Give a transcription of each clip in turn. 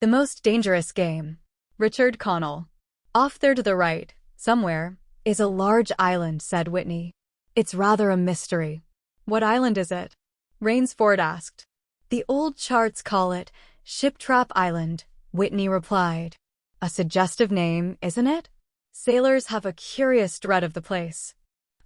The most dangerous game. Richard Connell. Off there to the right, somewhere, is a large island, said Whitney. It's rather a mystery. What island is it? Rainsford asked. The old charts call it Shiptrap Island, Whitney replied. A suggestive name, isn't it? Sailors have a curious dread of the place.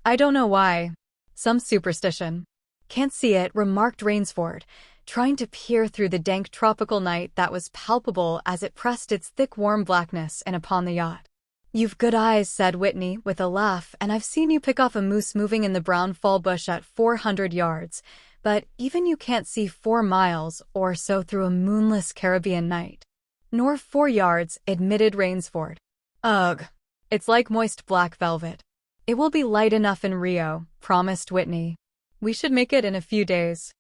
I don't know why. Some superstition. Can't see it, remarked Rainsford, trying to peer through the dank tropical night that was palpable as it pressed its thick warm blackness in upon the yacht. You've good eyes, said Whitney with a laugh, and I've seen you pick off a moose moving in the brown fall bush at 400 yards, but even you can't see 4 miles or so through a moonless Caribbean night. Nor 4 yards, admitted Rainsford. Ugh. It's like moist black velvet. It will be light enough in Rio, promised Whitney. We should make it in a few days.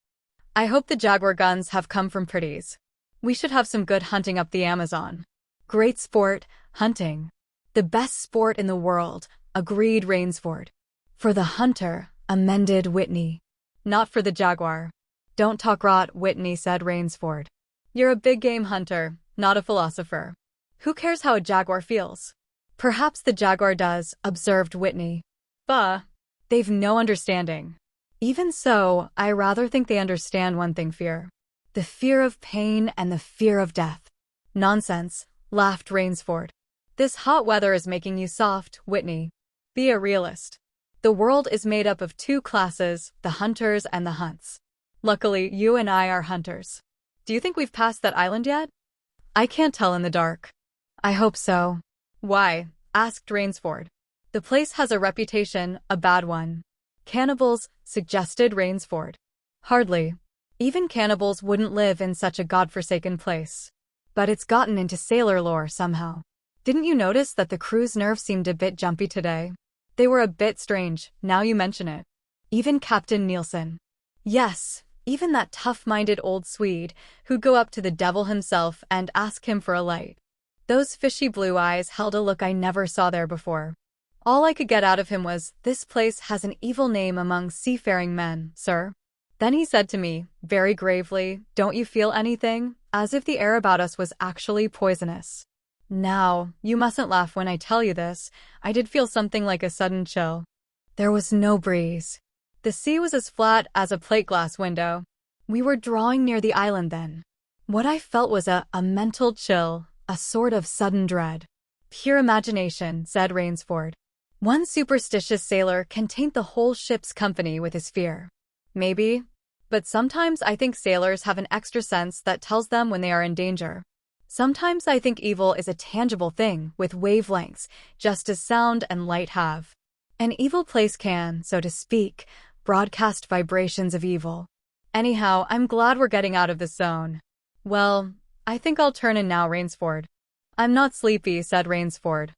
I hope the Jaguar guns have come from Pretty's. We should have some good hunting up the Amazon. Great sport, hunting. The best sport in the world, agreed Rainsford. For the hunter, amended Whitney. Not for the jaguar. Don't talk rot, Whitney said Rainsford. You're a big game hunter, not a philosopher. Who cares how a jaguar feels? Perhaps the jaguar does, observed Whitney. Bah. They've no understanding. Even so, I rather think they understand one thing: fear. The fear of pain and the fear of death. Nonsense, laughed Rainsford. This hot weather is making you soft, Whitney. Be a realist. The world is made up of 2 classes, the hunters and the hunts. Luckily, you and I are hunters. Do you think we've passed that island yet? I can't tell in the dark. I hope so. Why? Asked Rainsford. The place has a reputation, a bad one. Cannibals, suggested Rainsford. Hardly. Even cannibals wouldn't live in such a godforsaken place. But it's gotten into sailor lore somehow. Didn't you notice that the crew's nerves seemed a bit jumpy today? They were a bit strange, now you mention it. Even Captain Nielsen. Yes, even that tough-minded old Swede who'd go up to the devil himself and ask him for a light. Those fishy blue eyes held a look I never saw there before. All I could get out of him was, "This place has an evil name among seafaring men, sir." Then he said to me, very gravely, "Don't you feel anything?" as if the air about us was actually poisonous. Now, you mustn't laugh when I tell you this, I did feel something like a sudden chill. There was no breeze. The sea was as flat as a plate glass window. We were drawing near the island then. What I felt was a mental chill, a sort of sudden dread. Pure imagination, said Rainsford. One superstitious sailor can taint the whole ship's company with his fear. Maybe. But sometimes I think sailors have an extra sense that tells them when they are in danger. Sometimes I think evil is a tangible thing with wavelengths, just as sound and light have. An evil place can, so to speak, broadcast vibrations of evil. Anyhow, I'm glad we're getting out of this zone. Well, I think I'll turn in now, Rainsford. I'm not sleepy, said Rainsford.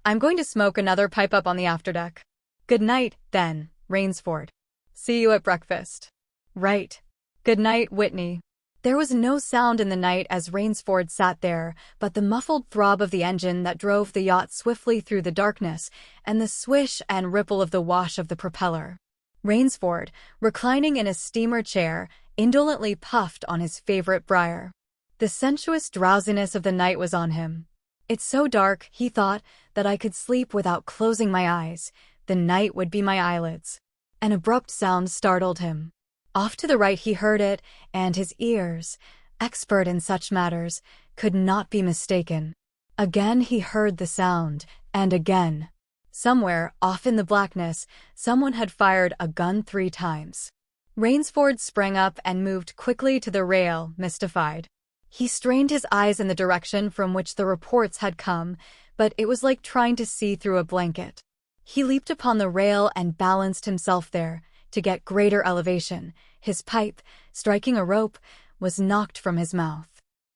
I'm going to smoke another pipe up on the afterdeck. Good night, then, Rainsford. See you at breakfast. Right. Good night, Whitney. There was no sound in the night as Rainsford sat there, but the muffled throb of the engine that drove the yacht swiftly through the darkness, and the swish and ripple of the wash of the propeller. Rainsford, reclining in a steamer chair, indolently puffed on his favorite briar. The sensuous drowsiness of the night was on him. It's so dark, he thought, that I could sleep without closing my eyes. The night would be my eyelids. An abrupt sound startled him. Off to the right he heard it, and his ears, expert in such matters, could not be mistaken. Again he heard the sound, and again. Somewhere, off in the blackness, someone had fired a gun 3 times. Rainsford sprang up and moved quickly to the rail, mystified. He strained his eyes in the direction from which the reports had come, but it was like trying to see through a blanket. He leaped upon the rail and balanced himself there. To get greater elevation, his pipe, striking a rope, was knocked from his mouth.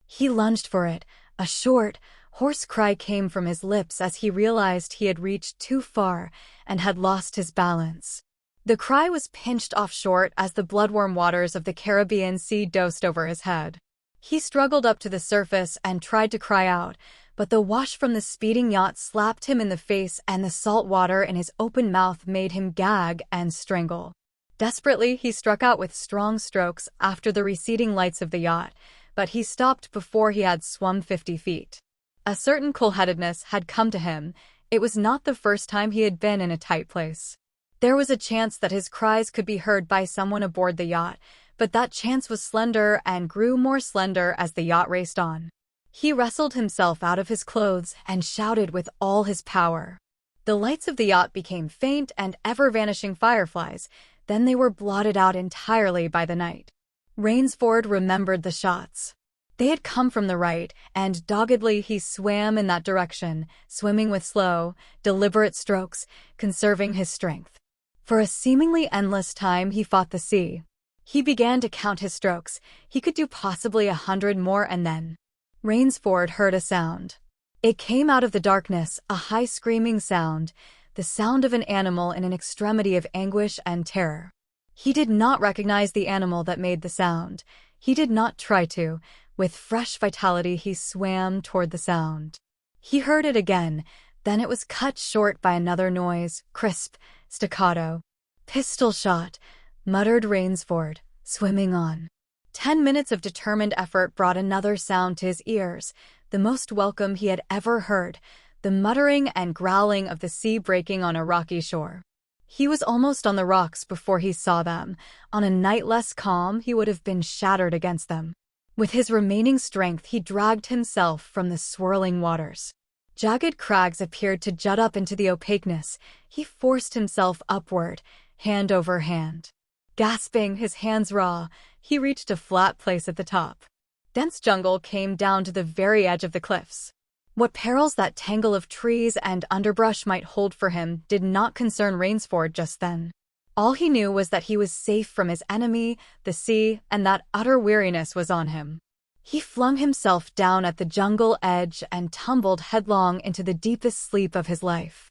He lunged for it. A short, hoarse cry came from his lips as he realized he had reached too far and had lost his balance. The cry was pinched off short as the bloodwarm waters of the Caribbean Sea dosed over his head. He struggled up to the surface and tried to cry out, but the wash from the speeding yacht slapped him in the face and the salt water in his open mouth made him gag and strangle. Desperately, he struck out with strong strokes after the receding lights of the yacht, but he stopped before he had swum 50 feet. A certain coolheadedness had come to him. It was not the first time he had been in a tight place. There was a chance that his cries could be heard by someone aboard the yacht, but that chance was slender and grew more slender as the yacht raced on. He wrestled himself out of his clothes and shouted with all his power. The lights of the yacht became faint and ever-vanishing fireflies, then they were blotted out entirely by the night. Rainsford remembered the shots. They had come from the right, and doggedly he swam in that direction, swimming with slow, deliberate strokes, conserving his strength. For a seemingly endless time he fought the sea. He began to count his strokes. He could do possibly 100 more, and then Rainsford heard a sound. It came out of the darkness, a high screaming sound, the sound of an animal in an extremity of anguish and terror. He did not recognize the animal that made the sound. He did not try to. With fresh vitality he swam toward the sound. He heard it again, then it was cut short by another noise, crisp, staccato. "Pistol shot," muttered Rainsford, swimming on. 10 minutes of determined effort brought another sound to his ears, the most welcome he had ever heard, the muttering and growling of the sea breaking on a rocky shore. He was almost on the rocks before he saw them. On a night less calm, he would have been shattered against them. With his remaining strength, he dragged himself from the swirling waters. Jagged crags appeared to jut up into the opaqueness. He forced himself upward, hand over hand. Gasping, his hands raw, he reached a flat place at the top. Dense jungle came down to the very edge of the cliffs. What perils that tangle of trees and underbrush might hold for him did not concern Rainsford just then. All he knew was that he was safe from his enemy, the sea, and that utter weariness was on him. He flung himself down at the jungle edge and tumbled headlong into the deepest sleep of his life.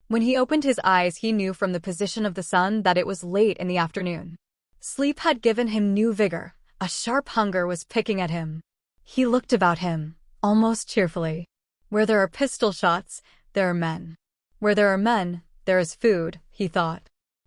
When he opened his eyes, he knew from the position of the sun that it was late in the afternoon. Sleep had given him new vigor. A sharp hunger was picking at him. He looked about him, almost cheerfully. Where there are pistol shots, there are men. Where there are men, there is food, he thought.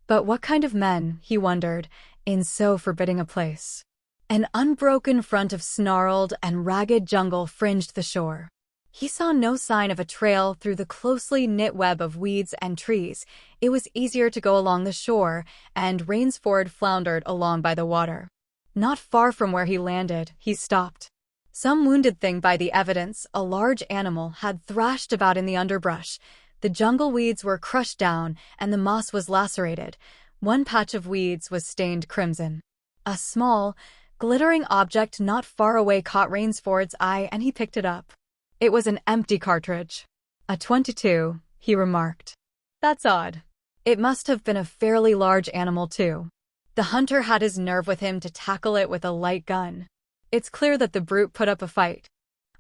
But what kind of men, he wondered, in so forbidding a place? An unbroken front of snarled and ragged jungle fringed the shore. He saw no sign of a trail through the closely knit web of weeds and trees. It was easier to go along the shore, and Rainsford floundered along by the water. Not far from where he landed, he stopped. Some wounded thing, by the evidence, a large animal, had thrashed about in the underbrush. The jungle weeds were crushed down, and the moss was lacerated. One patch of weeds was stained crimson. A small, glittering object not far away caught Rainsford's eye, and he picked it up. It was an empty cartridge. "A .22, he remarked. "That's odd. It must have been a fairly large animal, too. The hunter had his nerve with him to tackle it with a light gun. It's clear that the brute put up a fight.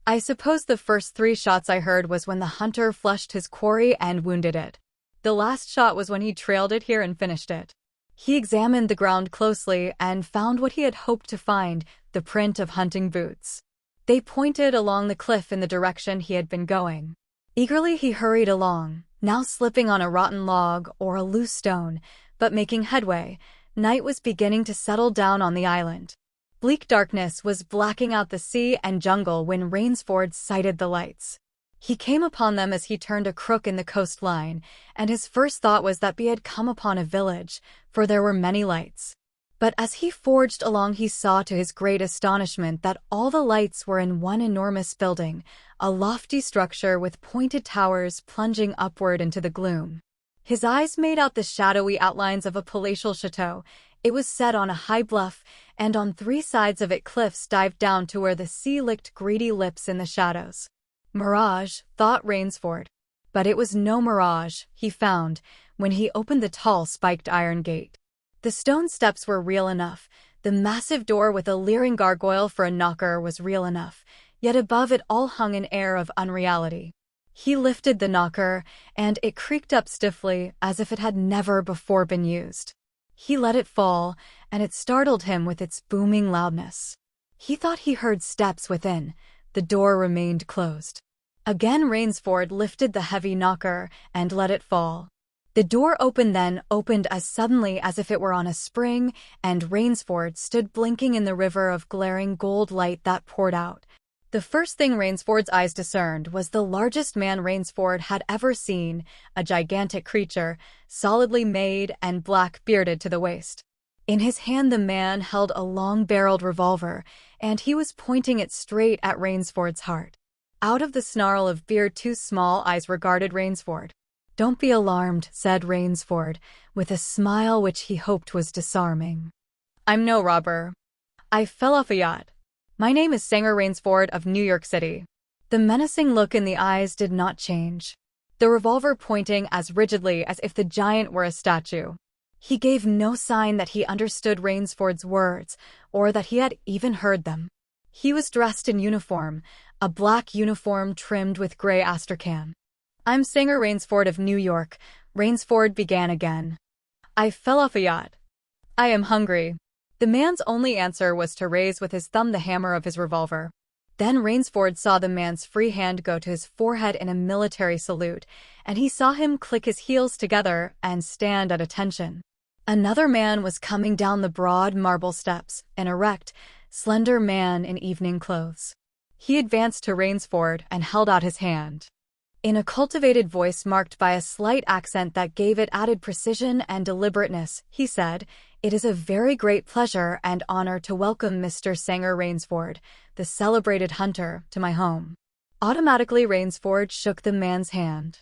I suppose the first 3 shots I heard was when the hunter flushed his quarry and wounded it. The last shot was when he trailed it here and finished it." He examined the ground closely and found what he had hoped to find, the print of hunting boots. They pointed along the cliff in the direction he had been going. Eagerly he hurried along, now slipping on a rotten log or a loose stone, but making headway. Night was beginning to settle down on the island. Bleak darkness was blacking out the sea and jungle when Rainsford sighted the lights. He came upon them as he turned a crook in the coastline, and his first thought was that he had come upon a village, for there were many lights. But as he forged along, he saw to his great astonishment that all the lights were in one enormous building, a lofty structure with pointed towers plunging upward into the gloom. His eyes made out the shadowy outlines of a palatial chateau. It was set on a high bluff, and on 3 sides of it cliffs dived down to where the sea licked greedy lips in the shadows. Mirage, thought Rainsford. But it was no mirage, he found, when he opened the tall spiked iron gate. The stone steps were real enough. The massive door with a leering gargoyle for a knocker was real enough, yet above it all hung an air of unreality. He lifted the knocker, and it creaked up stiffly as if it had never before been used. He let it fall, and it startled him with its booming loudness. He thought he heard steps within. The door remained closed. Again Rainsford lifted the heavy knocker and let it fall. The door opened as suddenly as if it were on a spring, and Rainsford stood blinking in the river of glaring gold light that poured out. The first thing Rainsford's eyes discerned was the largest man Rainsford had ever seen, a gigantic creature, solidly made and black-bearded to the waist. In his hand the man held a long-barreled revolver, and he was pointing it straight at Rainsford's heart. Out of the snarl of beard, two small eyes regarded Rainsford. "Don't be alarmed," said Rainsford, with a smile which he hoped was disarming. "I'm no robber. I fell off a yacht. My name is Sanger Rainsford of New York City." The menacing look in the eyes did not change, the revolver pointing as rigidly as if the giant were a statue. He gave no sign that he understood Rainsford's words, or that he had even heard them. He was dressed in uniform, a black uniform trimmed with gray astrakhan. "I'm Sanger Rainsford of New York," Rainsford began again. "I fell off a yacht. I am hungry." The man's only answer was to raise with his thumb the hammer of his revolver. Then Rainsford saw the man's free hand go to his forehead in a military salute, and he saw him click his heels together and stand at attention. Another man was coming down the broad marble steps, an erect, slender man in evening clothes. He advanced to Rainsford and held out his hand. In a cultivated voice marked by a slight accent that gave it added precision and deliberateness, he said, "It is a very great pleasure and honor to welcome Mr. Sanger Rainsford, the celebrated hunter, to my home." Automatically Rainsford shook the man's hand.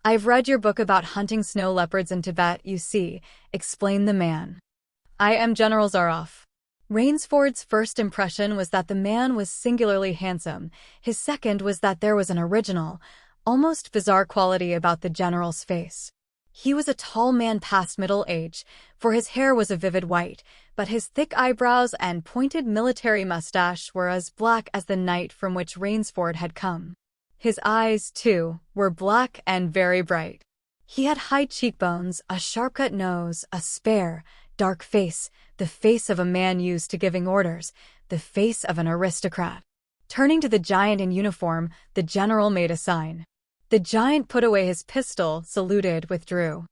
"I've read your book about hunting snow leopards in Tibet, you see," explained the man. "I am General Zaroff." Rainsford's first impression was that the man was singularly handsome. His second was that there was an original, almost bizarre quality about the general's face. He was a tall man past middle age, for his hair was a vivid white, but his thick eyebrows and pointed military mustache were as black as the night from which Rainsford had come. His eyes, too, were black and very bright. He had high cheekbones, a sharp-cut nose, a spare, dark face, the face of a man used to giving orders, the face of an aristocrat. Turning to the giant in uniform, the general made a sign. The giant put away his pistol, saluted, withdrew.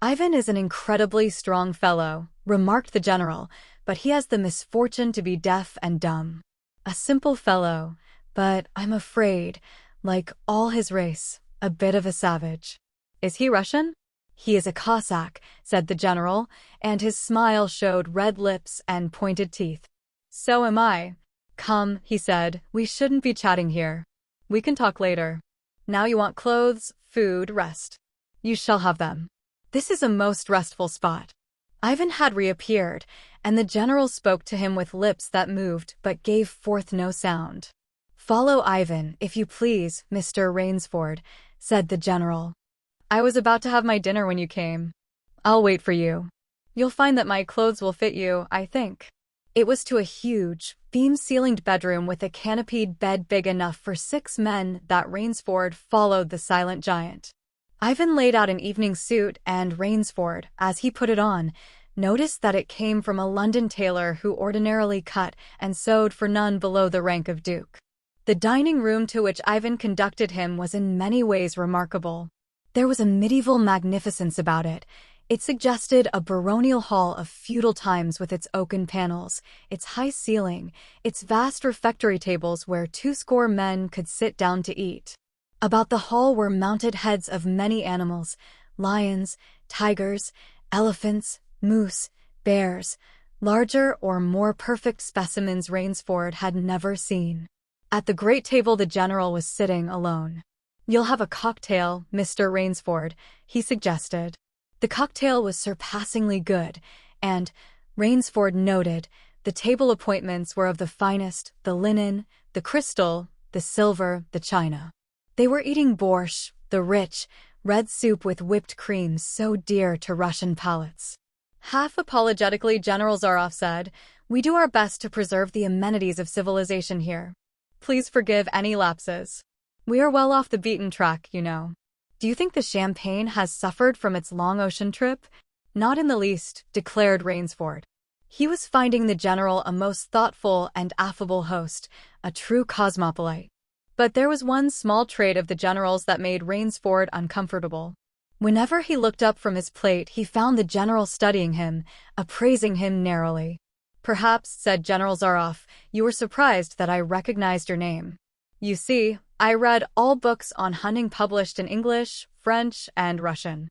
"Ivan is an incredibly strong fellow," remarked the general, "but he has the misfortune to be deaf and dumb. A simple fellow, but I'm afraid, like all his race, a bit of a savage." "Is he Russian?" "He is a Cossack," said the general, and his smile showed red lips and pointed teeth. "So am I. Come," he said, "we shouldn't be chatting here. We can talk later. Now you want clothes, food, rest. You shall have them. This is a most restful spot." Ivan had reappeared, and the general spoke to him with lips that moved but gave forth no sound. "Follow Ivan, if you please, Mr. Rainsford," said the general. "I was about to have my dinner when you came. I'll wait for you. You'll find that my clothes will fit you, I think." It was to a huge, beam-ceilinged bedroom with a canopied bed big enough for 6 men that Rainsford followed the silent giant. Ivan laid out an evening suit, and Rainsford, as he put it on, noticed that it came from a London tailor who ordinarily cut and sewed for none below the rank of duke. The dining room to which Ivan conducted him was in many ways remarkable. There was a medieval magnificence about it. It suggested a baronial hall of feudal times with its oaken panels, its high ceiling, its vast refectory tables where 20 men could sit down to eat. About the hall were mounted heads of many animals: lions, tigers, elephants, moose, bears, larger or more perfect specimens Rainsford had never seen. At the great table the general was sitting alone. "You'll have a cocktail, Mr. Rainsford," he suggested. The cocktail was surpassingly good, and, Rainsford noted, the table appointments were of the finest: the linen, the crystal, the silver, the china. They were eating borscht, the rich, red soup with whipped cream so dear to Russian palates. Half apologetically General Zaroff said, "We do our best to preserve the amenities of civilization here. Please forgive any lapses. We are well off the beaten track, you know." "Do you think the champagne has suffered from its long ocean trip?" "Not in the least," declared Rainsford. He was finding the general a most thoughtful and affable host, a true cosmopolite. But there was one small trait of the general's that made Rainsford uncomfortable. Whenever he looked up from his plate, he found the general studying him, appraising him narrowly. "Perhaps," said General Zaroff, "you were surprised that I recognized your name. You see, I read all books on hunting published in English, French, and Russian.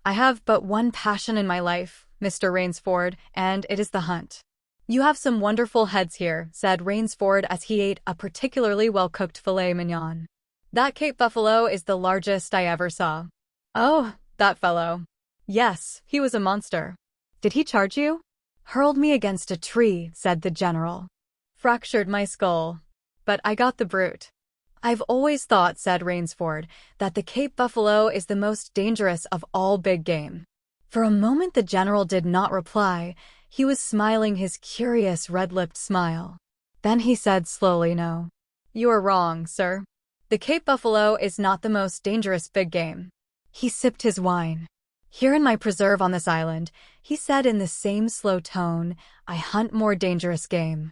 I have but one passion in my life, Mr. Rainsford, and it is the hunt." "You have some wonderful heads here," said Rainsford as he ate a particularly well-cooked filet mignon. "That Cape buffalo is the largest I ever saw." "Oh, that fellow." "Yes, he was a monster." "Did he charge you?" "Hurled me against a tree," said the general. "Fractured my skull. But I got the brute." "I've always thought," said Rainsford, "that the Cape buffalo is the most dangerous of all big game." For a moment the general did not reply. He was smiling his curious red-lipped smile. Then he said slowly, "No. You are wrong, sir. The Cape buffalo is not the most dangerous big game." He sipped his wine. "Here in my preserve on this island," he said in the same slow tone, "I hunt more dangerous game."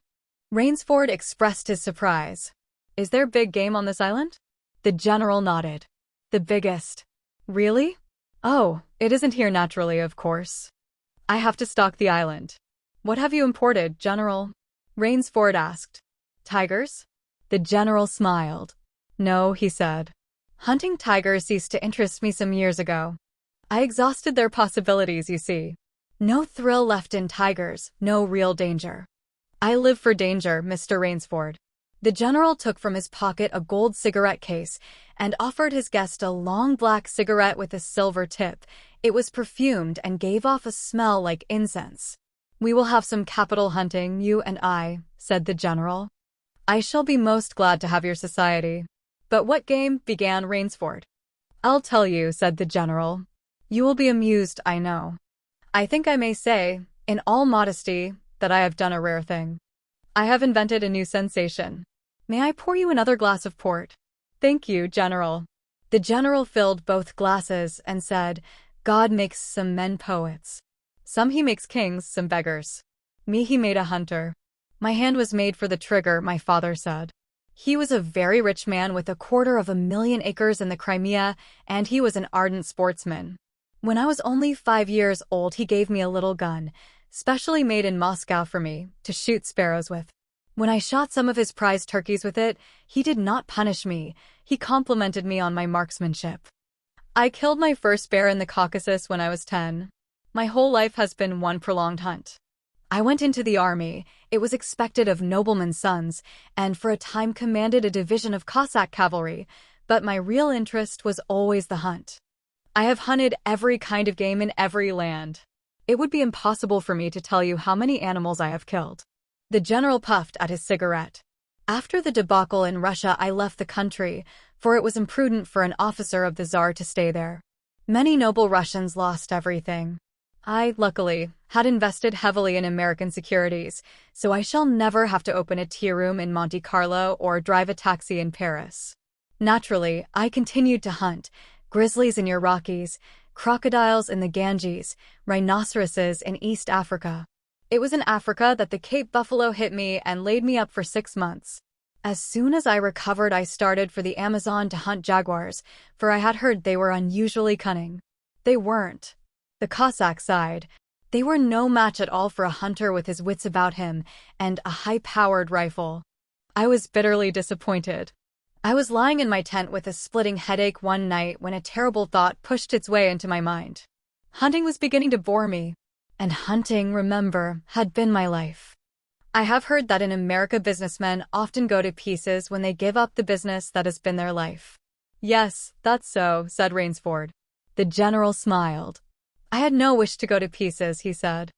Rainsford expressed his surprise. "Is there big game on this island?" The general nodded. "The biggest." "Really?" "Oh, it isn't here naturally, of course. I have to stock the island." "What have you imported, General?" Rainsford asked. "Tigers?" The general smiled. "No," he said. "Hunting tigers ceased to interest me some years ago. I exhausted their possibilities, you see. No thrill left in tigers, no real danger." "I live for danger, Mr. Rainsford." The general took from his pocket a gold cigarette case and offered his guest a long black cigarette with a silver tip. It was perfumed and gave off a smell like incense. "We will have some capital hunting, you and I," said the general. "I shall be most glad to have your society." "But what game?" began Rainsford. "I'll tell you," said the general. "You will be amused, I know. I think I may say, in all modesty, that I have done a rare thing. I have invented a new sensation. May I pour you another glass of port?" "Thank you, General." The general filled both glasses and said, "God makes some men poets. Some he makes kings, some beggars. Me he made a hunter. My hand was made for the trigger," my father said. He was a very rich man with 250,000 acres in the Crimea, and he was an ardent sportsman. When I was only 5 years old, he gave me a little gun, specially made in Moscow for me, to shoot sparrows with. When I shot some of his prize turkeys with it, he did not punish me. He complimented me on my marksmanship. I killed my first bear in the Caucasus when I was 10. My whole life has been one prolonged hunt. I went into the army. It was expected of noblemen's sons, and for a time commanded a division of Cossack cavalry, but my real interest was always the hunt. I have hunted every kind of game in every land. It would be impossible for me to tell you how many animals I have killed. The general puffed at his cigarette. After the debacle in Russia, I left the country, for it was imprudent for an officer of the Tsar to stay there. Many noble Russians lost everything. I, luckily, had invested heavily in American securities, so I shall never have to open a tea room in Monte Carlo or drive a taxi in Paris. Naturally, I continued to hunt, grizzlies in your Rockies, crocodiles in the Ganges, rhinoceroses in East Africa. It was in Africa that the Cape buffalo hit me and laid me up for 6 months. As soon as I recovered, I started for the Amazon to hunt jaguars, for I had heard they were unusually cunning. They weren't. The Cossack sighed. They were no match at all for a hunter with his wits about him and a high-powered rifle. I was bitterly disappointed. I was lying in my tent with a splitting headache one night when a terrible thought pushed its way into my mind. Hunting was beginning to bore me. And hunting, remember, had been my life. I have heard that in America businessmen often go to pieces when they give up the business that has been their life. "Yes, that's so," said Rainsford. The general smiled. "I had no wish to go to pieces," he said.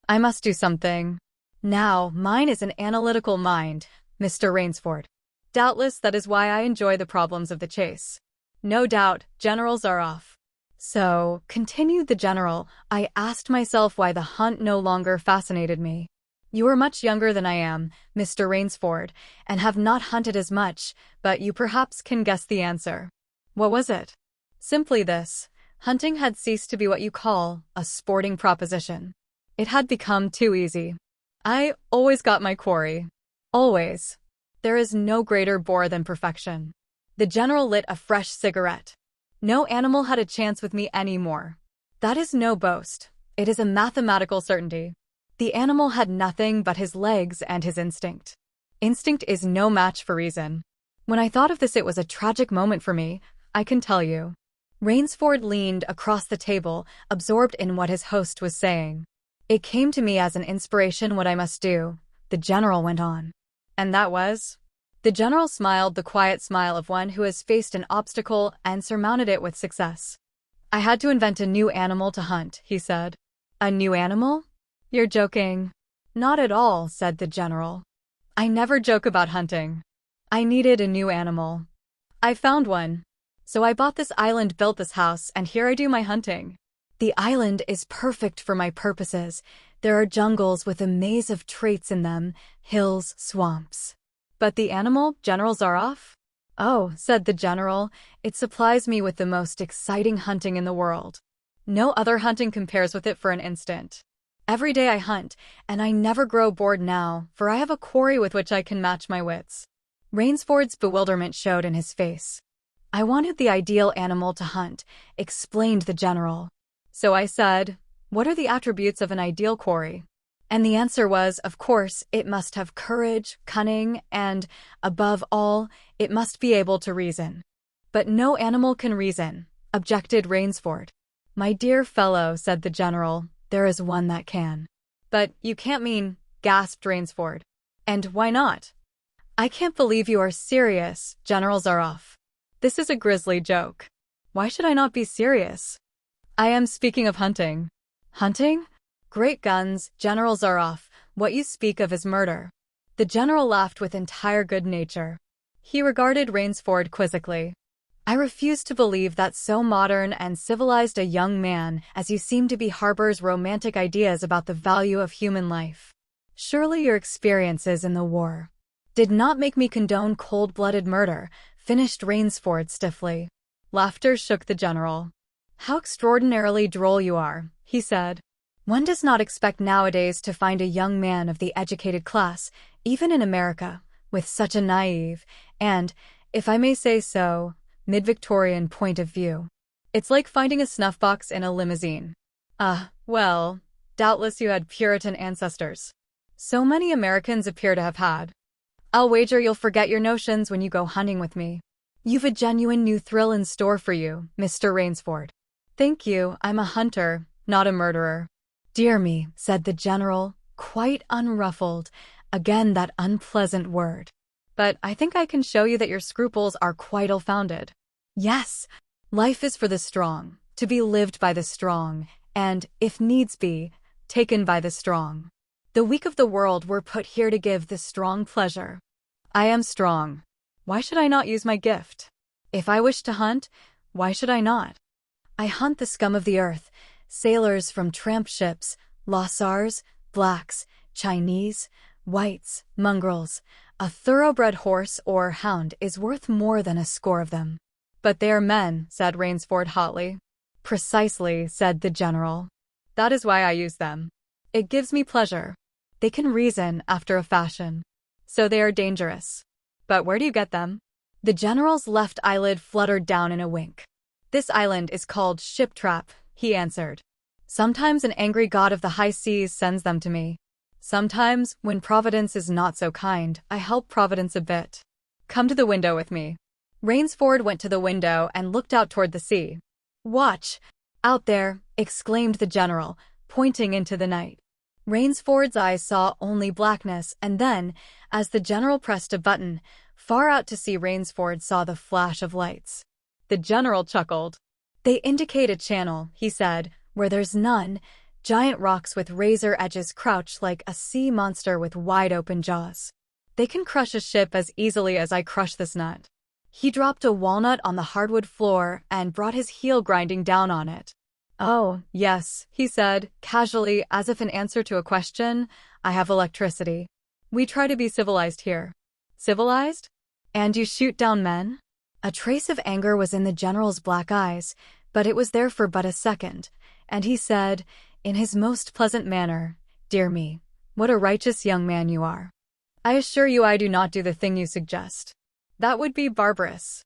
"I must do something. Now, mine is an analytical mind, Mr. Rainsford. Doubtless that is why I enjoy the problems of the chase." "No doubt, General Zaroff." "So," continued the general, "I asked myself why the hunt no longer fascinated me. You are much younger than I am, Mr. Rainsford, and have not hunted as much, but you perhaps can guess the answer." "What was it?" "Simply this. Hunting had ceased to be what you call a sporting proposition. It had become too easy. I always got my quarry. Always. There is no greater bore than perfection." The general lit a fresh cigarette. No animal had a chance with me anymore. That is no boast. It is a mathematical certainty. The animal had nothing but his legs and his instinct. Instinct is no match for reason. When I thought of this, it was a tragic moment for me, I can tell you. Rainsford leaned across the table, absorbed in what his host was saying. It came to me as an inspiration what I must do, the general went on. And that was? The general smiled the quiet smile of one who has faced an obstacle and surmounted it with success. I had to invent a new animal to hunt, he said. A new animal? You're joking. Not at all, said the general. I never joke about hunting. I needed a new animal. I found one. So I bought this island, built this house, and here I do my hunting. The island is perfect for my purposes. There are jungles with a maze of traits in them, hills, swamps. But the animal, General Zaroff? Oh, said the general, it supplies me with the most exciting hunting in the world. No other hunting compares with it for an instant. Every day I hunt, and I never grow bored now, for I have a quarry with which I can match my wits. Rainsford's bewilderment showed in his face. I wanted the ideal animal to hunt, explained the general. So I said, what are the attributes of an ideal quarry? And the answer was, of course, it must have courage, cunning, and, above all, it must be able to reason. But no animal can reason, objected Rainsford. My dear fellow, said the general, there is one that can. But you can't mean, gasped Rainsford. And why not? I can't believe you are serious, General Zaroff. This is a grisly joke. Why should I not be serious? I am speaking of hunting. Hunting? Great guns, General Zaroff, what you speak of is murder. The general laughed with entire good nature. He regarded Rainsford quizzically. I refuse to believe that so modern and civilized a young man as you seem to be harbors romantic ideas about the value of human life. Surely your experiences in the war did not make me condone cold-blooded murder, finished Rainsford stiffly. Laughter shook the general. How extraordinarily droll you are, he said. One does not expect nowadays to find a young man of the educated class, even in America, with such a naive and, if I may say so, mid-Victorian point of view. It's like finding a snuff box in a limousine. Well, doubtless you had Puritan ancestors. So many Americans appear to have had. I'll wager you'll forget your notions when you go hunting with me. You've a genuine new thrill in store for you, Mr. Rainsford. Thank you, I'm a hunter, not a murderer. Dear me, said the general, quite unruffled, again that unpleasant word. But I think I can show you that your scruples are quite ill-founded. Yes, life is for the strong, to be lived by the strong, and, if needs be, taken by the strong. The weak of the world were put here to give the strong pleasure. I am strong. Why should I not use my gift? If I wish to hunt, why should I not? I hunt the scum of the earth, sailors from tramp ships, Lascars, blacks, Chinese, whites, mongrels. A thoroughbred horse or hound is worth more than a score of them. But they are men, said Rainsford hotly. Precisely, said the general. That is why I use them. It gives me pleasure. They can reason after a fashion. So they are dangerous. But where do you get them? The general's left eyelid fluttered down in a wink. This island is called Ship Trap, he answered. Sometimes an angry god of the high seas sends them to me. Sometimes, when Providence is not so kind, I help Providence a bit. Come to the window with me. Rainsford went to the window and looked out toward the sea. Watch! Out there, exclaimed the general, pointing into the night. Rainsford's eyes saw only blackness, and then, as the general pressed a button, far out to sea Rainsford saw the flash of lights. The general chuckled. They indicate a channel, he said, where there's none. Giant rocks with razor edges crouch like a sea monster with wide-open jaws. They can crush a ship as easily as I crush this nut. He dropped a walnut on the hardwood floor and brought his heel grinding down on it. Oh, yes, he said, casually, as if in answer to a question, I have electricity. We try to be civilized here. Civilized? And you shoot down men? A trace of anger was in the general's black eyes, but it was there for but a second, and he said, in his most pleasant manner, Dear me, what a righteous young man you are. I assure you I do not do the thing you suggest. That would be barbarous.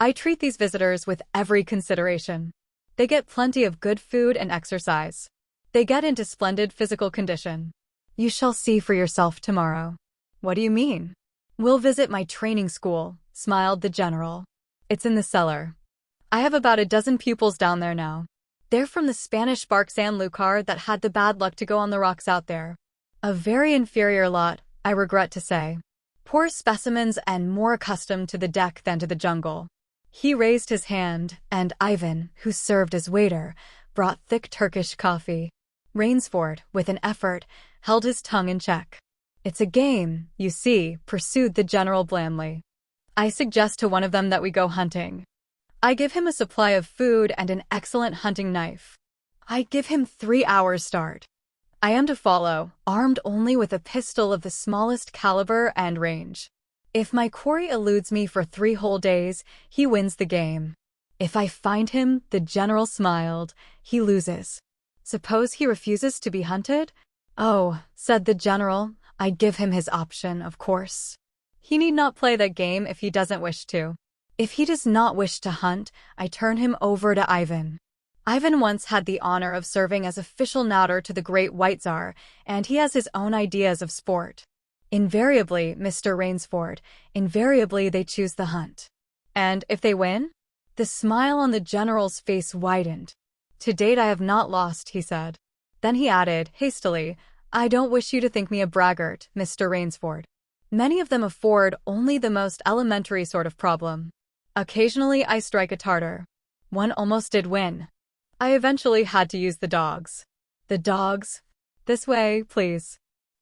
I treat these visitors with every consideration. They get plenty of good food and exercise. They get into splendid physical condition. You shall see for yourself tomorrow. What do you mean? We'll visit my training school, smiled the general. It's in the cellar. I have about a dozen pupils down there now. They're from the Spanish bark Sanlúcar that had the bad luck to go on the rocks out there. A very inferior lot, I regret to say. Poor specimens and more accustomed to the deck than to the jungle. He raised his hand, and Ivan, who served as waiter, brought thick Turkish coffee. Rainsford, with an effort, held his tongue in check. It's a game, you see, pursued the general blandly. I suggest to one of them that we go hunting. I give him a supply of food and an excellent hunting knife. I give him 3 hours' start. I am to follow, armed only with a pistol of the smallest caliber and range. If my quarry eludes me for 3 whole days, he wins the game. If I find him, the general smiled, he loses. Suppose he refuses to be hunted? Oh, said the general, I give him his option, of course. He need not play that game if he doesn't wish to. If he does not wish to hunt, I turn him over to Ivan. Ivan once had the honor of serving as official nauter to the great White Tsar, and he has his own ideas of sport. Invariably, Mr. Rainsford, invariably they choose the hunt. And if they win? The smile on the general's face widened. To date I have not lost, he said. Then he added, hastily, I don't wish you to think me a braggart, Mr. Rainsford. Many of them afford only the most elementary sort of problem. Occasionally I strike a Tartar. One almost did win. I eventually had to use the dogs. The dogs? This way, please.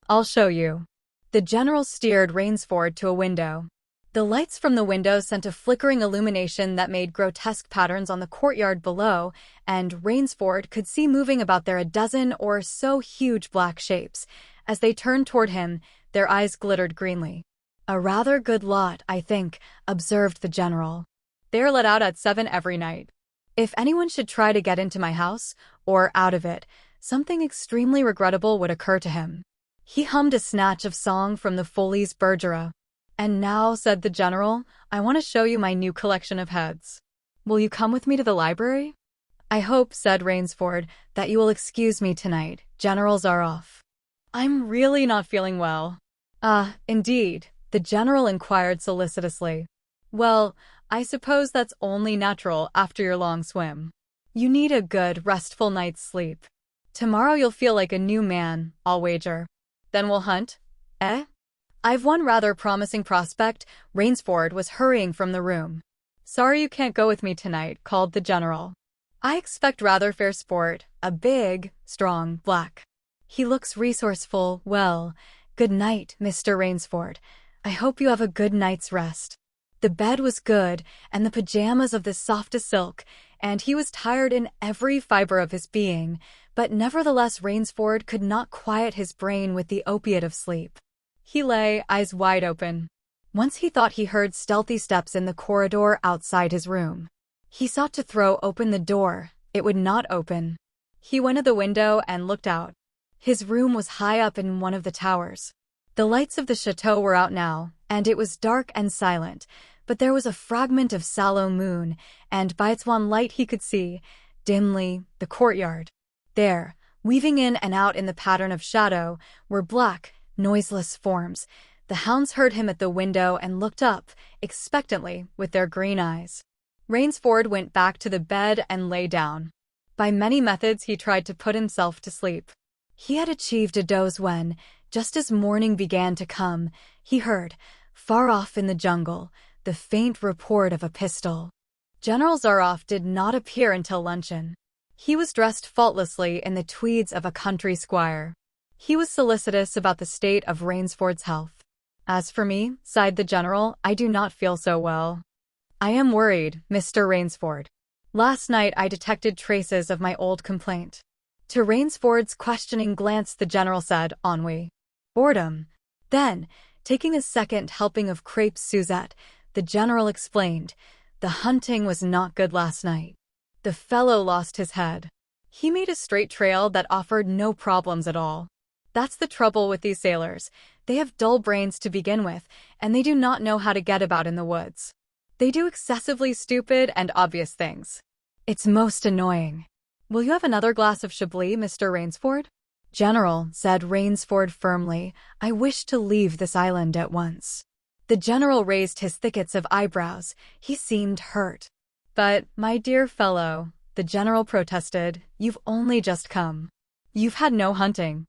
I'll show you. The general steered Rainsford to a window. The lights from the window sent a flickering illumination that made grotesque patterns on the courtyard below, and Rainsford could see moving about there a dozen or so huge black shapes. As they turned toward him, their eyes glittered greenly. A rather good lot, I think, observed the general. They are let out at 7 every night. If anyone should try to get into my house, or out of it, something extremely regrettable would occur to him. He hummed a snatch of song from the Follies Bergera. And now, said the general, I want to show you my new collection of heads. Will you come with me to the library? I hope, said Rainsford, that you will excuse me tonight, General Zaroff. I'm really not feeling well. Indeed, the general inquired solicitously. Well, I suppose that's only natural after your long swim. You need a good, restful night's sleep. Tomorrow you'll feel like a new man, I'll wager. Then we'll hunt, eh? I've one rather promising prospect. Rainsford was hurrying from the room. Sorry you can't go with me tonight, called the general. I expect rather fair sport, a big, strong black. He looks resourceful. Well, good night, Mr. Rainsford. I hope you have a good night's rest. The bed was good, and the pajamas of the softest silk, and he was tired in every fiber of his being, but nevertheless Rainsford could not quiet his brain with the opiate of sleep. He lay, eyes wide open. Once he thought he heard stealthy steps in the corridor outside his room. He sought to throw open the door. It would not open. He went to the window and looked out. His room was high up in one of the towers. The lights of the chateau were out now, and it was dark and silent, but there was a fragment of sallow moon, and by its one light he could see, dimly, the courtyard. There, weaving in and out in the pattern of shadow, were black, noiseless forms. The hounds heard him at the window and looked up, expectantly, with their green eyes. Rainsford went back to the bed and lay down. By many methods he tried to put himself to sleep. He had achieved a doze when, just as morning began to come, he heard, far off in the jungle, the faint report of a pistol. General Zaroff did not appear until luncheon. He was dressed faultlessly in the tweeds of a country squire. He was solicitous about the state of Rainsford's health. As for me, sighed the general, I do not feel so well. I am worried, Mr. Rainsford. Last night I detected traces of my old complaint. To Rainsford's questioning glance the general said, ennui. Boredom. Then, taking a second helping of crepe Suzette, the general explained, the hunting was not good last night. The fellow lost his head. He made a straight trail that offered no problems at all. That's the trouble with these sailors. They have dull brains to begin with, and they do not know how to get about in the woods. They do excessively stupid and obvious things. It's most annoying. Will you have another glass of Chablis, Mr. Rainsford? General, said Rainsford firmly, I wish to leave this island at once. The general raised his thickets of eyebrows. He seemed hurt. But, my dear fellow, the general protested, you've only just come. You've had no hunting.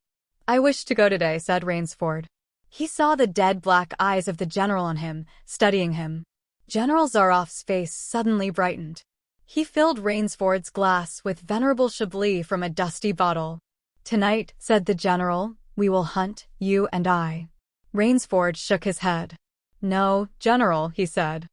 I wish to go today, said Rainsford. He saw the dead black eyes of the general on him, studying him. General Zaroff's face suddenly brightened. He filled Rainsford's glass with venerable Chablis from a dusty bottle. Tonight, said the general, we will hunt, you and I. Rainsford shook his head. No, General, he said.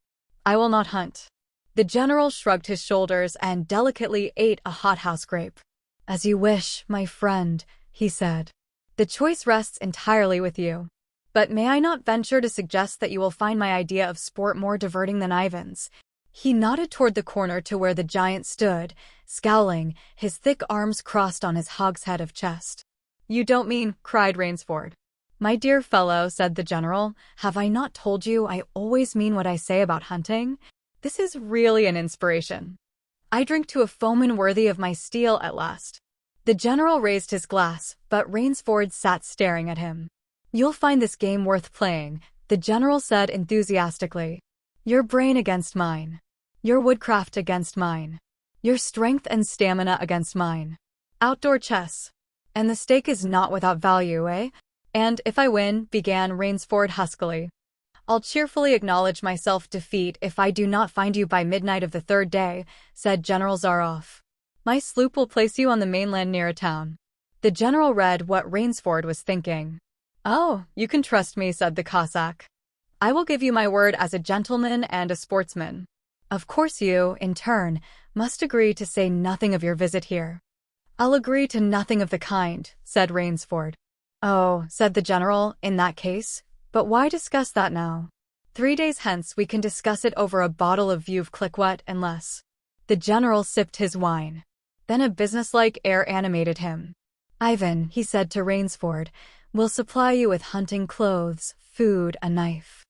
I will not hunt. The general shrugged his shoulders and delicately ate a hothouse grape. As you wish, my friend, he said. The choice rests entirely with you. But may I not venture to suggest that you will find my idea of sport more diverting than Ivan's? He nodded toward the corner to where the giant stood, scowling, his thick arms crossed on his hogshead of chest. You don't mean, cried Rainsford. My dear fellow, said the general, have I not told you I always mean what I say about hunting? This is really an inspiration. I drink to a foeman worthy of my steel at last. The general raised his glass, but Rainsford sat staring at him. You'll find this game worth playing, the general said enthusiastically. Your brain against mine. Your woodcraft against mine. Your strength and stamina against mine. Outdoor chess. And the stake is not without value, eh? And if I win, began Rainsford huskily. I'll cheerfully acknowledge myself defeat if I do not find you by midnight of the third day, said General Zaroff. My sloop will place you on the mainland near a town. The general read what Rainsford was thinking. Oh, you can trust me, said the Cossack. I will give you my word as a gentleman and a sportsman. Of course you, in turn, must agree to say nothing of your visit here. I'll agree to nothing of the kind, said Rainsford. Oh, said the general, in that case, but why discuss that now? 3 days hence we can discuss it over a bottle of Veuve Clicquot and less. The general sipped his wine. Then a businesslike air animated him. Ivan, he said to Rainsford, will supply you with hunting clothes, food, a knife.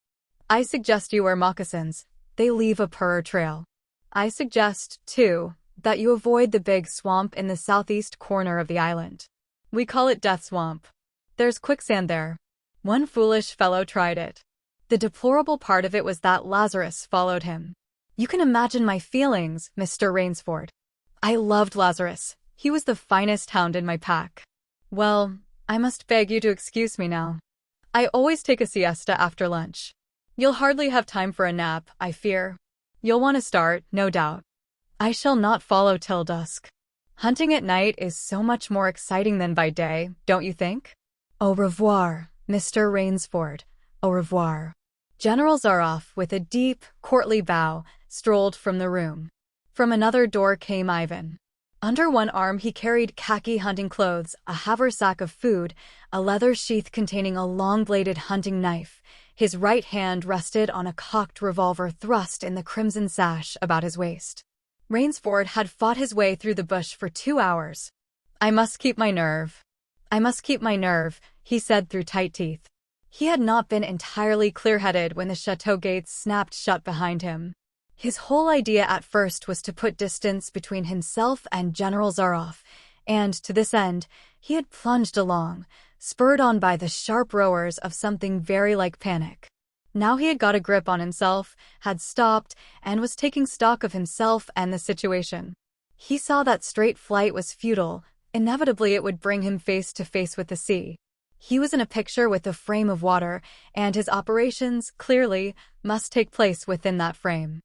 I suggest you wear moccasins. They leave a purr trail. I suggest, too, that you avoid the big swamp in the southeast corner of the island. We call it Death Swamp. There's quicksand there. One foolish fellow tried it. The deplorable part of it was that Lazarus followed him. You can imagine my feelings, Mr. Rainsford. I loved Lazarus. He was the finest hound in my pack. Well, I must beg you to excuse me now. I always take a siesta after lunch. You'll hardly have time for a nap, I fear. You'll want to start, no doubt. I shall not follow till dusk. Hunting at night is so much more exciting than by day, don't you think? Au revoir, Mr. Rainsford. Au revoir. General Zaroff, with a deep, courtly bow, strolled from the room. From another door came Ivan. Under one arm he carried khaki hunting clothes, a haversack of food, a leather sheath containing a long-bladed hunting knife. His right hand rested on a cocked revolver thrust in the crimson sash about his waist. Rainsford had fought his way through the bush for 2 hours. I must keep my nerve. I must keep my nerve, he said through tight teeth. He had not been entirely clear-headed when the chateau gates snapped shut behind him. His whole idea at first was to put distance between himself and General Zaroff, and to this end, he had plunged along, spurred on by the sharp rowers of something very like panic. Now he had got a grip on himself, had stopped, and was taking stock of himself and the situation. He saw that straight flight was futile. Inevitably it would bring him face to face with the sea. He was in a picture with a frame of water, and his operations, clearly, must take place within that frame.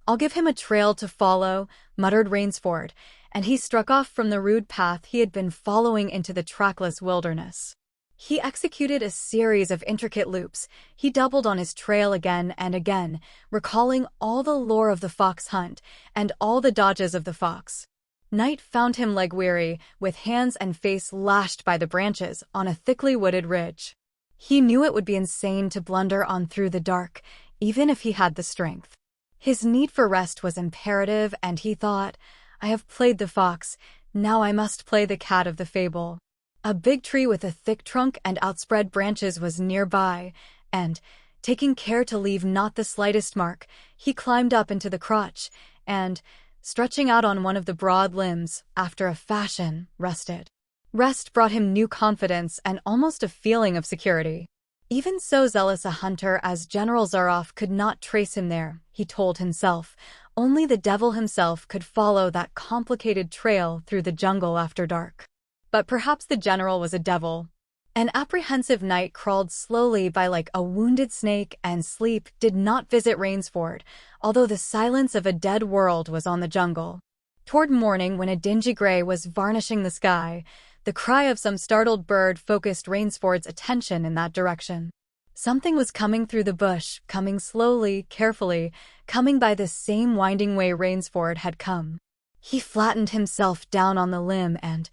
I'll give him a trail to follow, muttered Rainsford, and he struck off from the rude path he had been following into the trackless wilderness. He executed a series of intricate loops. He doubled on his trail again and again, recalling all the lore of the fox hunt and all the dodges of the fox. Night found him leg-weary, with hands and face lashed by the branches on a thickly wooded ridge. He knew it would be insane to blunder on through the dark, even if he had the strength. His need for rest was imperative, and he thought, I have played the fox, now I must play the cat of the fable. A big tree with a thick trunk and outspread branches was nearby, and, Taking care to leave not the slightest mark, he climbed up into the crotch and, stretching out on one of the broad limbs, after a fashion, rested. Rest brought him new confidence and almost a feeling of security. Even so zealous a hunter as General Zaroff could not trace him there, he told himself. Only the devil himself could follow that complicated trail through the jungle after dark. But perhaps the general was a devil. An apprehensive night crawled slowly by like a wounded snake, and sleep did not visit Rainsford, although the silence of a dead world was on the jungle. Toward morning, when a dingy gray was varnishing the sky, the cry of some startled bird focused Rainsford's attention in that direction. Something was coming through the bush, coming slowly, carefully, coming by the same winding way Rainsford had come. He flattened himself down on the limb and,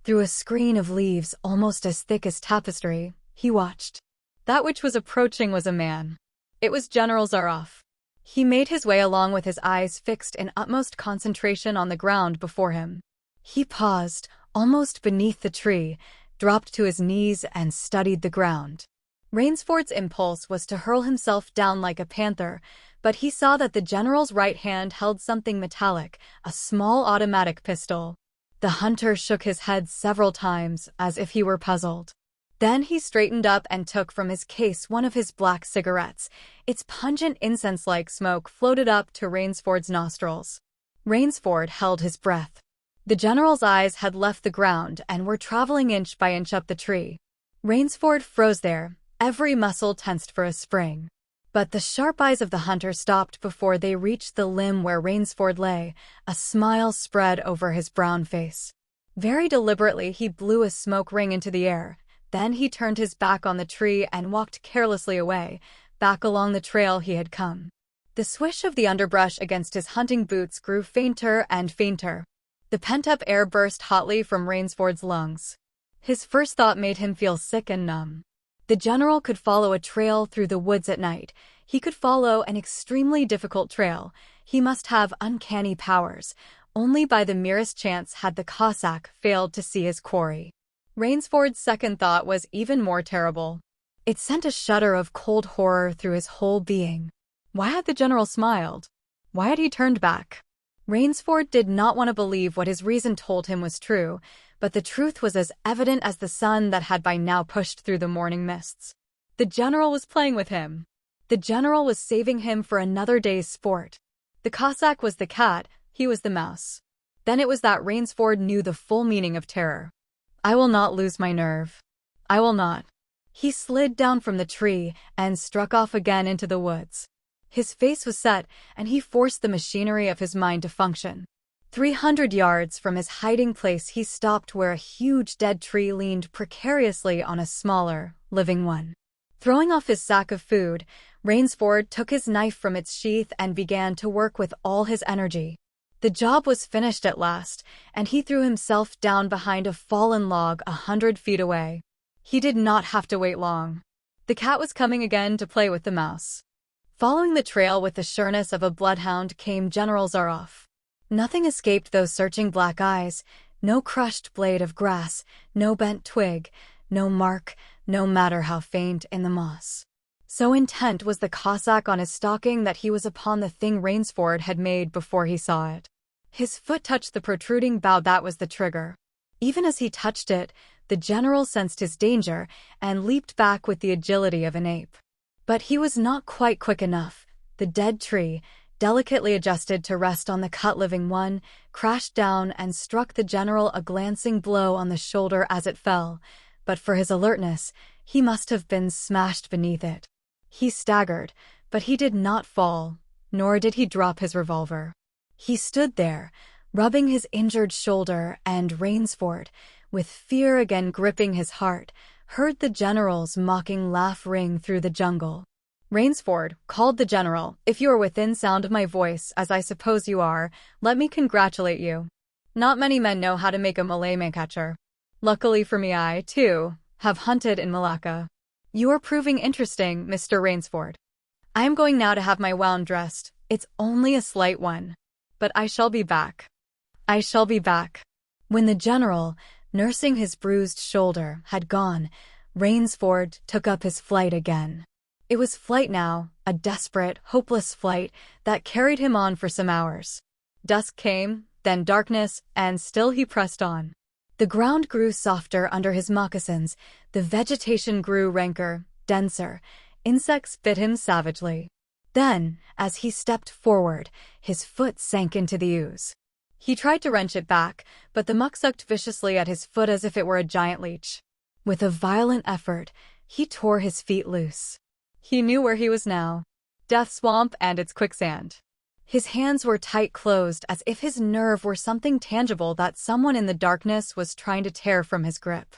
through a screen of leaves almost as thick as tapestry, he watched. That which was approaching was a man. It was General Zaroff. He made his way along with his eyes fixed in utmost concentration on the ground before him. He paused, almost beneath the tree, dropped to his knees and studied the ground. Rainsford's impulse was to hurl himself down like a panther, but he saw that the general's right hand held something metallic, a small automatic pistol. The hunter shook his head several times, as if he were puzzled. Then he straightened up and took from his case one of his black cigarettes. Its pungent incense-like smoke floated up to Rainsford's nostrils. Rainsford held his breath. The general's eyes had left the ground and were traveling inch by inch up the tree. Rainsford froze there, every muscle tensed for a spring. But the sharp eyes of the hunter stopped before they reached the limb where Rainsford lay. A smile spread over his brown face. Very deliberately he blew a smoke ring into the air. Then he turned his back on the tree and walked carelessly away, back along the trail he had come. The swish of the underbrush against his hunting boots grew fainter and fainter. The pent-up air burst hotly from Rainsford's lungs. His first thought made him feel sick and numb. The general could follow a trail through the woods at night. He could follow an extremely difficult trail. He must have uncanny powers. Only by the merest chance had the Cossack failed to see his quarry. Rainsford's second thought was even more terrible. It sent a shudder of cold horror through his whole being. Why had the general smiled? Why had he turned back? Rainsford did not want to believe what his reason told him was true, but the truth was as evident as the sun that had by now pushed through the morning mists. The general was playing with him. The general was saving him for another day's sport. The Cossack was the cat, he was the mouse. Then it was that Rainsford knew the full meaning of terror. I will not lose my nerve. I will not. He slid down from the tree and struck off again into the woods. His face was set, and he forced the machinery of his mind to function. 300 yards from his hiding place he stopped where a huge dead tree leaned precariously on a smaller, living one. Throwing off his sack of food, Rainsford took his knife from its sheath and began to work with all his energy. The job was finished at last, and he threw himself down behind a fallen log 100 feet away. He did not have to wait long. The cat was coming again to play with the mouse. Following the trail with the sureness of a bloodhound came General Zaroff. Nothing escaped those searching black eyes, no crushed blade of grass, no bent twig, no mark, no matter how faint, in the moss. So intent was the Cossack on his stalking that he was upon the thing Rainsford had made before he saw it. His foot touched the protruding bough that was the trigger. Even as he touched it, the general sensed his danger and leaped back with the agility of an ape. But he was not quite quick enough. The dead tree, delicately adjusted to rest on the cut living one, crashed down and struck the general a glancing blow on the shoulder as it fell. But for his alertness, he must have been smashed beneath it. He staggered, but he did not fall, nor did he drop his revolver. He stood there, rubbing his injured shoulder, and Rainsford, with fear again gripping his heart, heard the general's mocking laugh ring through the jungle. "Rainsford," called the general, "if you are within sound of my voice, as I suppose you are, let me congratulate you. Not many men know how to make a Malay man-catcher. Luckily for me, I, too, have hunted in Malacca. You are proving interesting, Mr. Rainsford. I am going now to have my wound dressed. It's only a slight one. But I shall be back. I shall be back." When the general, nursing his bruised shoulder, had gone, Rainsford took up his flight again. It was flight now, a desperate, hopeless flight that carried him on for some hours. Dusk came, then darkness, and still he pressed on. The ground grew softer under his moccasins, the vegetation grew ranker, denser, insects bit him savagely. Then, as he stepped forward, his foot sank into the ooze. He tried to wrench it back, but the muck sucked viciously at his foot as if it were a giant leech. With a violent effort, he tore his feet loose. He knew where he was now. Death Swamp and its quicksand. His hands were tight closed as if his nerve were something tangible that someone in the darkness was trying to tear from his grip.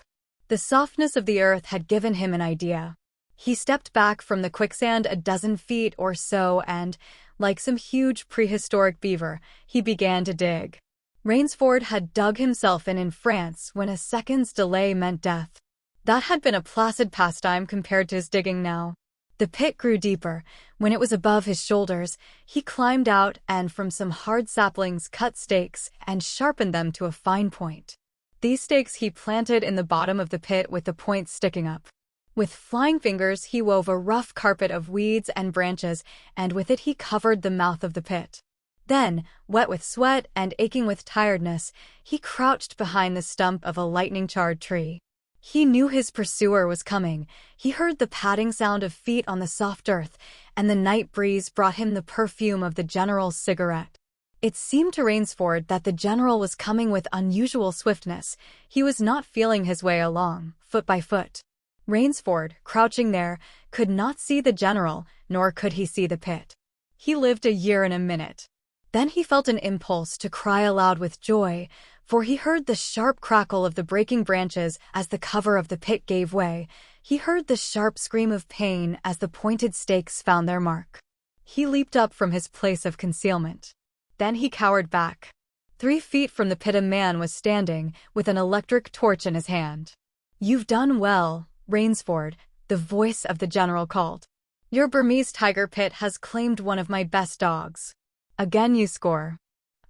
The softness of the earth had given him an idea. He stepped back from the quicksand a dozen feet or so and, like some huge prehistoric beaver, he began to dig. Rainsford had dug himself in France when a second's delay meant death. That had been a placid pastime compared to his digging now. The pit grew deeper. When it was above his shoulders, he climbed out and from some hard saplings cut stakes and sharpened them to a fine point. These stakes he planted in the bottom of the pit with the points sticking up. With flying fingers he wove a rough carpet of weeds and branches, and with it he covered the mouth of the pit. Then, wet with sweat and aching with tiredness, he crouched behind the stump of a lightning-charred tree. He knew his pursuer was coming. He heard the padding sound of feet on the soft earth, and the night breeze brought him the perfume of the general's cigarette. It seemed to Rainsford that the general was coming with unusual swiftness. He was not feeling his way along, foot by foot. Rainsford, crouching there, could not see the general, nor could he see the pit. He lived a year in a minute. Then he felt an impulse to cry aloud with joy, for he heard the sharp crackle of the breaking branches as the cover of the pit gave way. He heard the sharp scream of pain as the pointed stakes found their mark. He leaped up from his place of concealment. Then he cowered back. 3 feet from the pit a man was standing, with an electric torch in his hand. "You've done well, Rainsford," the voice of the general called. "Your Burmese tiger pit has claimed one of my best dogs. Again you score.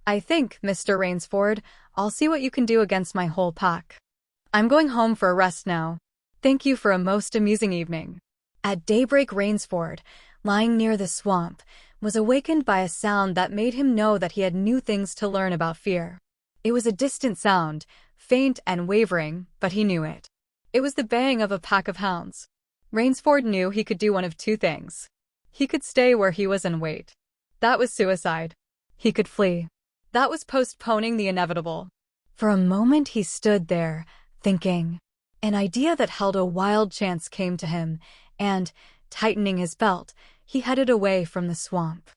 I think, Mr. Rainsford, I'll see what you can do against my whole pack. I'm going home for a rest now. Thank you for a most amusing evening." At daybreak Rainsford, lying near the swamp, was awakened by a sound that made him know that he had new things to learn about fear. It was a distant sound, faint and wavering, but he knew it. It was the baying of a pack of hounds. Rainsford knew he could do one of 2 things. He could stay where he was and wait. That was suicide. He could flee. That was postponing the inevitable. For a moment he stood there, thinking. An idea that held a wild chance came to him, and, tightening his belt, he headed away from the swamp.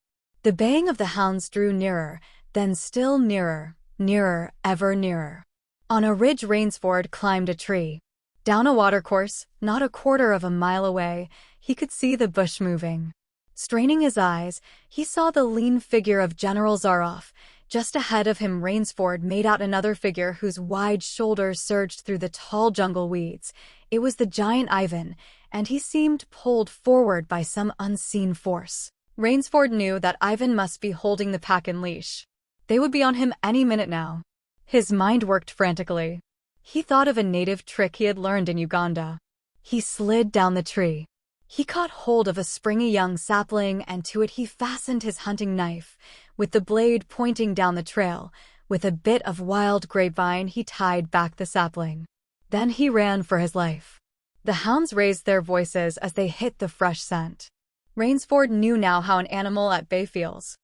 The baying of the hounds drew nearer, then still nearer, nearer, ever nearer. On a ridge Rainsford climbed a tree. Down a watercourse, not a quarter of a mile away, he could see the bush moving. Straining his eyes, he saw the lean figure of General Zaroff. Just ahead of him Rainsford made out another figure whose wide shoulders surged through the tall jungle weeds. It was the giant Ivan, and he seemed pulled forward by some unseen force. Rainsford knew that Ivan must be holding the pack in leash. They would be on him any minute now. His mind worked frantically. He thought of a native trick he had learned in Uganda. He slid down the tree. He caught hold of a springy young sapling and to it he fastened his hunting knife, with the blade pointing down the trail. With a bit of wild grapevine he tied back the sapling. Then he ran for his life. The hounds raised their voices as they hit the fresh scent. Rainsford knew now how an animal at bay feels.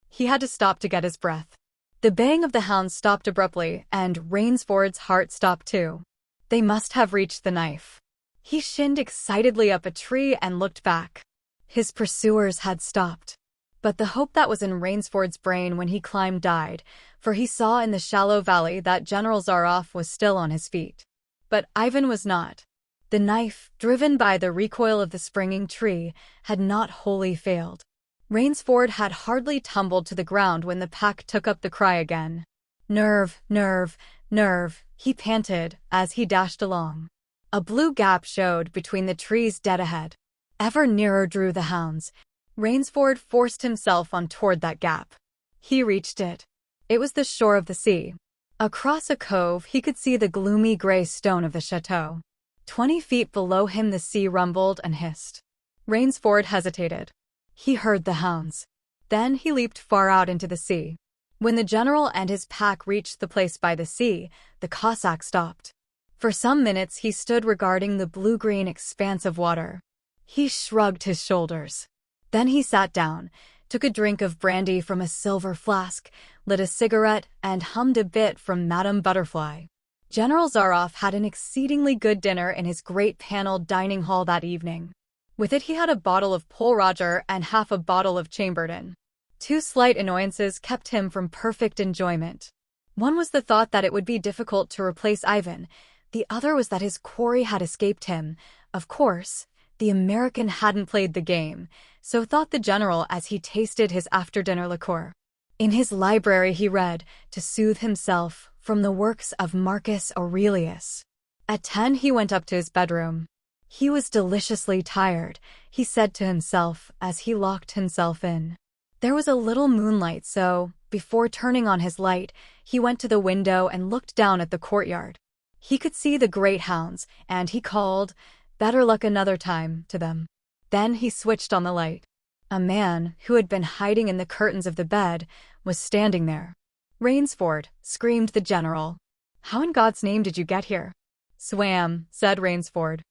He had to stop to get his breath. The baying of the hounds stopped abruptly, and Rainsford's heart stopped too. They must have reached the knife. He shinned excitedly up a tree and looked back. His pursuers had stopped. But the hope that was in Rainsford's brain when he climbed died, for he saw in the shallow valley that General Zaroff was still on his feet. But Ivan was not. The knife, driven by the recoil of the springing tree, had not wholly failed. Rainsford had hardly tumbled to the ground when the pack took up the cry again. "Nerve, nerve, nerve," he panted as he dashed along. A blue gap showed between the trees dead ahead. Ever nearer drew the hounds. Rainsford forced himself on toward that gap. He reached it. It was the shore of the sea. Across a cove he could see the gloomy gray stone of the chateau. 20 feet below him the sea rumbled and hissed. Rainsford hesitated. He heard the hounds. Then he leaped far out into the sea. When the general and his pack reached the place by the sea, the Cossack stopped. For some minutes he stood regarding the blue-green expanse of water. He shrugged his shoulders. Then he sat down, took a drink of brandy from a silver flask, lit a cigarette, and hummed a bit from Madame Butterfly. General Zaroff had an exceedingly good dinner in his great paneled dining hall that evening. With it he had a bottle of Pole Roger and half a bottle of Chambertin. Two slight annoyances kept him from perfect enjoyment. One was the thought that it would be difficult to replace Ivan. The other was that his quarry had escaped him. Of course, the American hadn't played the game, so thought the general as he tasted his after-dinner liqueur. In his library he read, to soothe himself, from the works of Marcus Aurelius. At 10 he went up to his bedroom. He was deliciously tired, he said to himself as he locked himself in. There was a little moonlight, so, before turning on his light, he went to the window and looked down at the courtyard. He could see the great hounds, and he called, "Better luck another time," to them. Then he switched on the light. A man, who had been hiding in the curtains of the bed, was standing there. "Rainsford," screamed the general. "How in God's name did you get here?" "Swam," said Rainsford.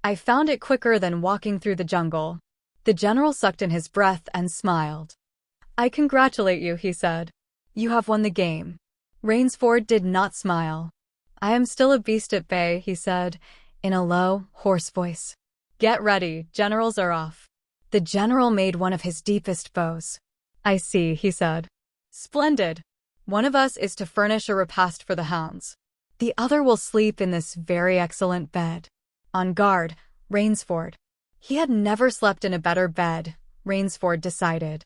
"I found it quicker than walking through the jungle." The general sucked in his breath and smiled. "I congratulate you," he said. "You have won the game." Rainsford did not smile. "I am still a beast at bay," he said, in a low, hoarse voice. "Get ready, General Zaroff." The general made one of his deepest bows. "I see," he said. "Splendid. One of us is to furnish a repast for the hounds. The other will sleep in this very excellent bed. On guard, Rainsford." He had never slept in a better bed, Rainsford decided.